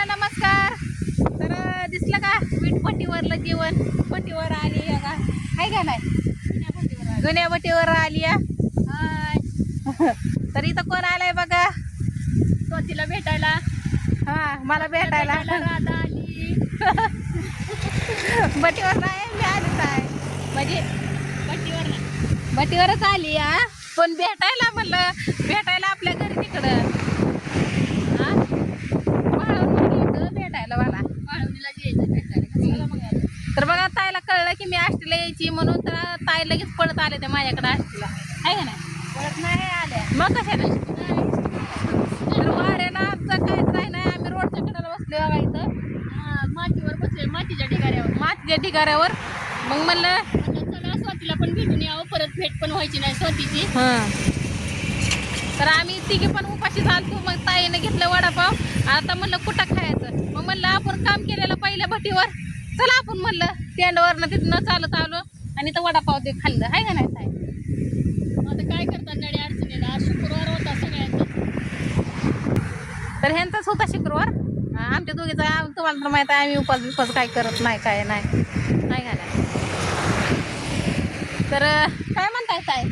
नमस्कार. तर दिसलं का वीटभट्टीवरलं जेवण? भट्टीवर आली आहे का? आहे का नाही? जुन्या भट्टीवर आली आहे. तर इथं कोण आलाय बघा? स्वातीला भेटायला. हा, मला भेटायला राधा आली. भट्टीवर नाही, मी आलीच आहे. म्हणजे भट्टीवर नाही, भट्टीवरच आली हा, पण भेटायला म्हणलं भेटायला आपल्या घरी तिकडं. हा, भेटायला मला वाळवणीला यायचं भेटायला. तर बघा, ताईला कळलं की मी आष्टीला यायची म्हणून तर ताई लगेच पळत आले ते माझ्याकडे आष्टीला. आहे का नाही? परत नाही आल्या. मग कशाला? तर वाऱ्यानं आमचं काहीच नाही नाही, आम्ही रोडच्या कडेला बसले बघा इथं मातीवर बसले, मातीच्या ढिगाऱ्यावर. मातीच्या ढिगाऱ्यावर. मग म्हणलं चला स्वातीला पण भेटून यावं, परत भेट पण व्हायची नाही स्वातीची. तर आम्ही तिघी पण उपाशी झालतो. मग ताईने घेतलं वडापाव. आता म्हणलं कुठं खायचं? मग म्हणलं आपण काम केलेलं पहिल्या भट्टीवर, चला आपण म्हणलं स्टँडवरनं तिथनं चालत आलो आणि तर वडापाव ते खाल्लं. आहे का नाही ताई? आता काय करतात नडी अडचणीला. आज शुक्रवार होता सगळ्यांचा. तर ह्यांचाच होता शुक्रवार. आमच्या दोघीचा तुम्हाला तर माहित आहे, आम्ही उपास काय करत नाही, काय नाही. नाही का नाही? तर काय म्हणताय ताई?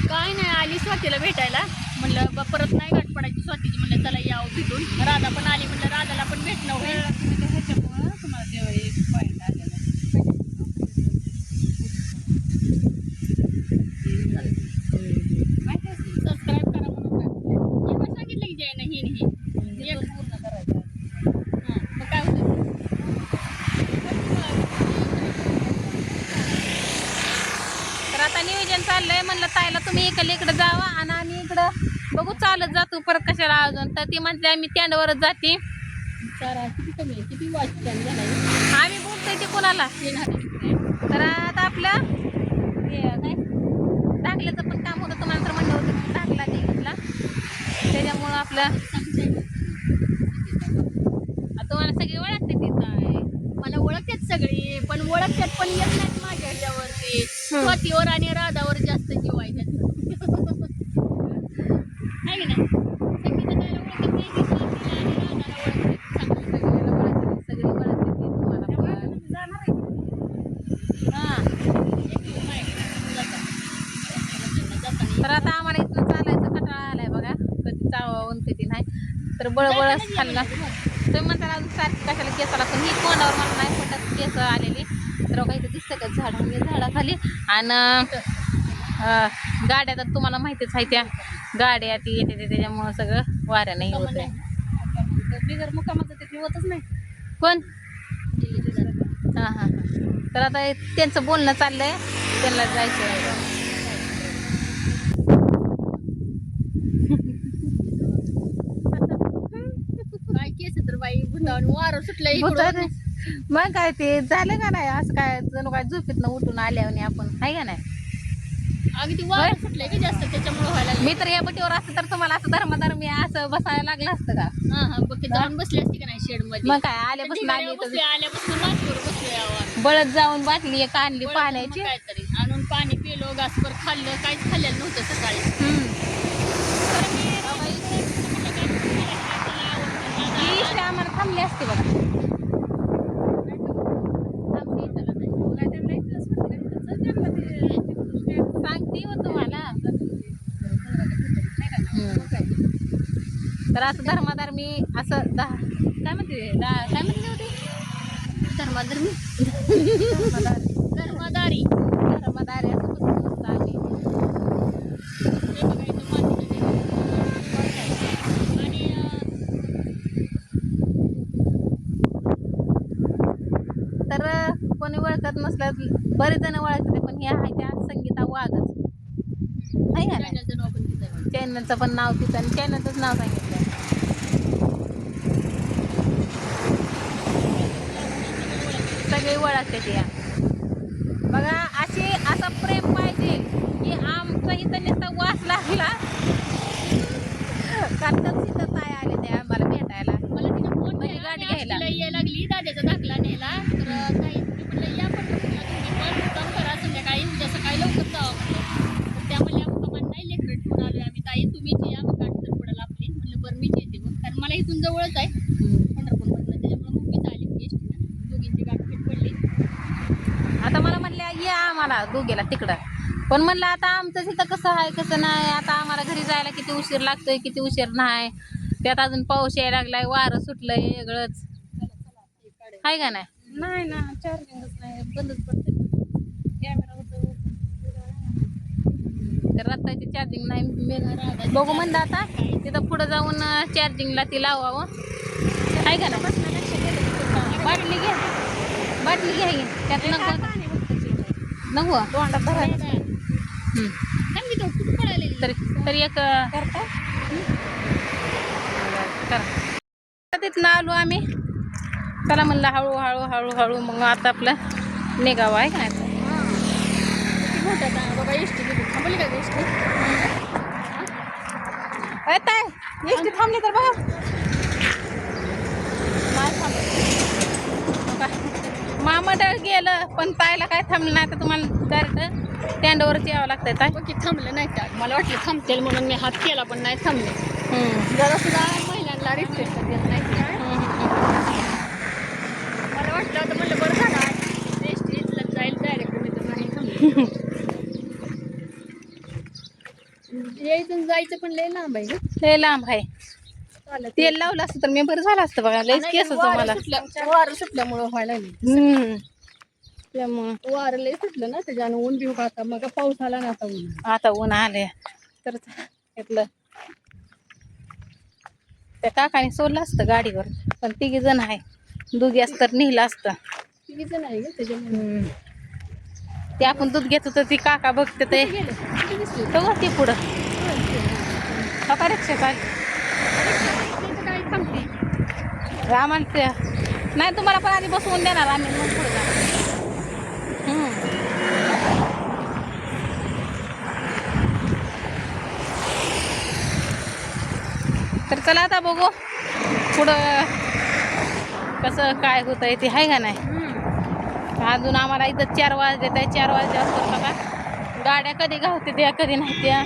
काय नाही, आली स्वातीला भेटायला. म्हणलं परत नाही गाठ पडायची स्वातीची. म्हणलं चला यावं भेटून. राधा पण आली. म्हणलं राधाला पण भेटणं होईल. ह्याच्यामुळं तुम्हाला तेव्हा एक पॉईंट आलेला. सबस्क्राईब करा म्हणून मी पण सांगितलं की जय नाही ही पूर्ण करायचं. मग काय होतं. तर आता नियोजन चाललंय. म्हणलं ताईला तुम्ही इकडे जावा आणि आम्ही इकडं बघू चालत जातो परत कशाला अजून. तर ती म्हणते आम्ही स्टँडवरच जाते. चारा किती कमी आहे, किती वाच झाला. आम्ही बोलतोय ते कोणाला. तर आता आपलं हे काय दाखल्याचं पण काम होतं. तुम्हाला तर म्हणलं होतं की दाखला नाही घेतला, त्याच्यामुळं आपलं तुम्हाला सगळी ओळखते तिथं. मला ओळखतात सगळी, पण ओळखतात पण येत नाहीत माझ्या ह्याच्यावरती. स्वातीवर आणि राधावर जास्त जीव आहे त्याचा. आहे की नाही? संगीताला ओळखत नाही की स्वातीला आणि राधाला ओळखते. सगळी ओळखते ती तुम्हाला पण. हां, तर आता आम्हाला इथनं चालायचं कंटाळा आलाय बघा. कधी चावून कधी नाही. तर बळबळच खाल्ला. तुम्ही म्हणता अजून सारखी कशाला केसाला, पण ही कोणावर मला नाही पटत केस आलेली. तर बघा इथं दिसतं का झाड, मी झाडाखाली. आणि गाड्या तर तुम्हाला माहितीच आहे, त्या गाड्या ती येते त्याच्यामुळं सगळं वाऱ्याने होत आहे. बिगर मुकामाचं ते होतच नाही. कोण? हां हां. तर आता त्यांचं बोलणं चाललंय, त्यांना जायचं आहे. काय केस तर बाई भुतावून वारं सुटलं इकडून. मग काय ते झालं का नाही? असं काय जणू काय झोपेतनं उठून आल्यावर आपण, आहे का नाही? अगदी वारं सुटलंय की जास्त, त्याच्यामुळे व्हायला लागलं. मी तर या बटीवर असतं तर तुम्हाला असं धर्मधर्मी असं बसायला लागलं असतं का? हा बघ जाऊन बसली असती का नाही शेड मध्ये. मग काय आल्यापासून आली तर आल्यापासून मातीवर बसलोय आवाज. बळत जाऊन बाटली एक आणली पाण्याची. काहीतरी आणून पाणी पिलो, घासभर खाल्लं, काहीच खाल्लेलं नव्हतं सकाळी. ही आम्हाला थांबली असते बघा. सांगते हो तुम्हाला. तर असं धर्माधर्मी असं काय म्हणते काय म्हणते होते? धर्माधर्मी धर्मादारी धर्मदारी असं बसतो आम्ही. हे बघायचं मातीचं आणि तर कोणी ओळखत नसलं, बरेच जण ओळखते, पण हे आहे त्या संगीता वाघच आहे का नाही? चॅनलचं नाव पण तिथं आहे. चॅनलचं पण नाव तिचं आणि चॅनलचंच नाव सांगितलं. सगळे ओळखते त्या. बघा असं प्रेम पाहिजे की आमचा इथं नुसता वास लागला. कालच इथं ताई आले त्या आम्हाला भेटायला. मला तिने फोन म्हणजे केला, गाडी मी घ्यायला. आष्टीला यायला लागली, दादाचा दाखला नेला. तर ताई म्हणलं या पण तुम्ही पण काम करा, संध्याकाळी उद्या सकाळी लवकर जावा म्हणलं. तर त्या म्हणल्या मुक्कामान नाही, लेकरं ठेवून आलोय आम्ही. ताई तुम्हीच या, मग गाठ तर पडेल आपली. म्हणलं बरं मीच येते मग, कारण मला इथून जवळच आहे पंढरपूरमधलं. आम्हाला दोघीला तिकडं. पण म्हणलं आता आमचं तिथं कसं आहे कसं नाही, आता आम्हाला घरी जायला किती उशीर लागतोय किती उशीर नाही, त्यात अजून पाऊस यायला लागलाय, वारं सुटलंय वेगळंच आहे का नाही. नाही ना चार्जिंगच नाही, बंदच पडतंय कॅमेरा होतं. तर रात्रीची चार्जिंग नाही, मी बघू म्हणलं आता तिथं पुढं जाऊन चार्जिंगला ती लावावं आहे का नाही. बाटली घ्या, बाटली घ्या की. त्यात नको तोंडात भरायचं. तरी एक तिथनं आलो आम्ही. चला म्हणलं हळूहळू हळूहळू मग आता आपलं निघावं आहे का नाही. बाबा एसटी थांबली का एसटी? ताई एसटी थांबली तर बघा. महामंडळ गेलं पण ताईला काय थांबलं नाही, तर तुम्हाला डायरेक्ट स्टँडवरच यावं लागतंय. ताई की थांबलं नाही त्या, मला वाटलं थांबतील म्हणून मी हात केला पण नाही थांबले. जरा सुद्धा महिलांना रिस्पेक्ट देत नाही. मला वाटलं होतं म्हणलं बरं झालं एसटी इथलं जाईल डायरेक्ट, मी तर नाही थांबले. यायचं जायचं पण लय लांब आहे. लय लांब आहे. तेल लावलं असतं तर मी बरं झालं असतं बघा. लयच केस होतं मला. वारं सुटल्यामुळं व्हायला लागलं. त्यामुळं वारं लय सुटलं ना त्याच्यानं ऊन बी होतं. आता मग पाऊस आला ना आता ऊन. आता ऊन आले तर घेतलं. त्या काकाने सोडलं असतं गाडीवर, पण तिघी जण आहे, दोघी असतं तर नेलं असतं. तिघी जण आहे त्याच्यामुळे. ते आपण दूध घेत होतं ती काका बघते ते ते पुढं का रिक्षा काय आम्हाला ते नाही, तुम्हाला पण आधी बसवून देणार आम्ही मग पुढे जाणार. तर चला आता बघू पुढं कसं काय होतं आहे ते आहे का नाही. अजून आम्हाला इथं 4 वाजले आहे. 4 वाजले असतात बघा. गाड्या कधी गावते त्या कधी नाही त्या.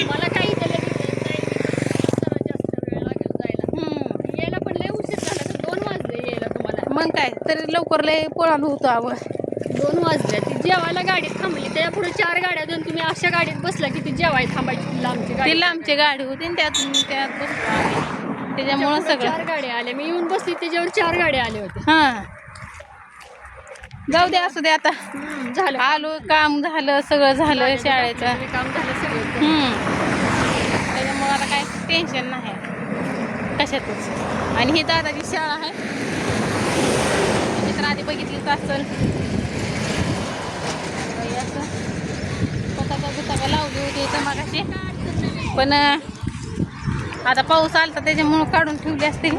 मला काही जास्त वेळ लागेल जायला. यायला पण लय उशीर झाला तर 2 वाजले यायला तुम्हाला. मग काय तरी लवकर लय पळालो होतो आपण. 2 वाजले. ती जेवायला गाडीत थांबली, त्याच्या पुढे 4 गाड्या देऊन तुम्ही अशा गाडीत बसला की ती जेवायला थांबायची. लांबची गाडी, ती लांबची गाडी होती आणि त्यात बसलो आम्ही. त्याच्यामुळं सगळं 4 गाड्या आल्या. मी येऊन बसली त्याच्यावर 4 गाड्या आल्या होत्या. हा जाऊ दे असू दे आता. झालं आलो, काम झालं, सगळं झालं शाळेचं काम झालं सगळं. त्याच्यामुळं आता काय टेन्शन नाही कशातच. आणि ही दादाची शाळा आहे, तर आधी बघितलीच असेल. असं पताका लावली होती इथं मगाशी, पण आता पाऊस आला तर त्याच्यामुळं काढून ठेवली असतील.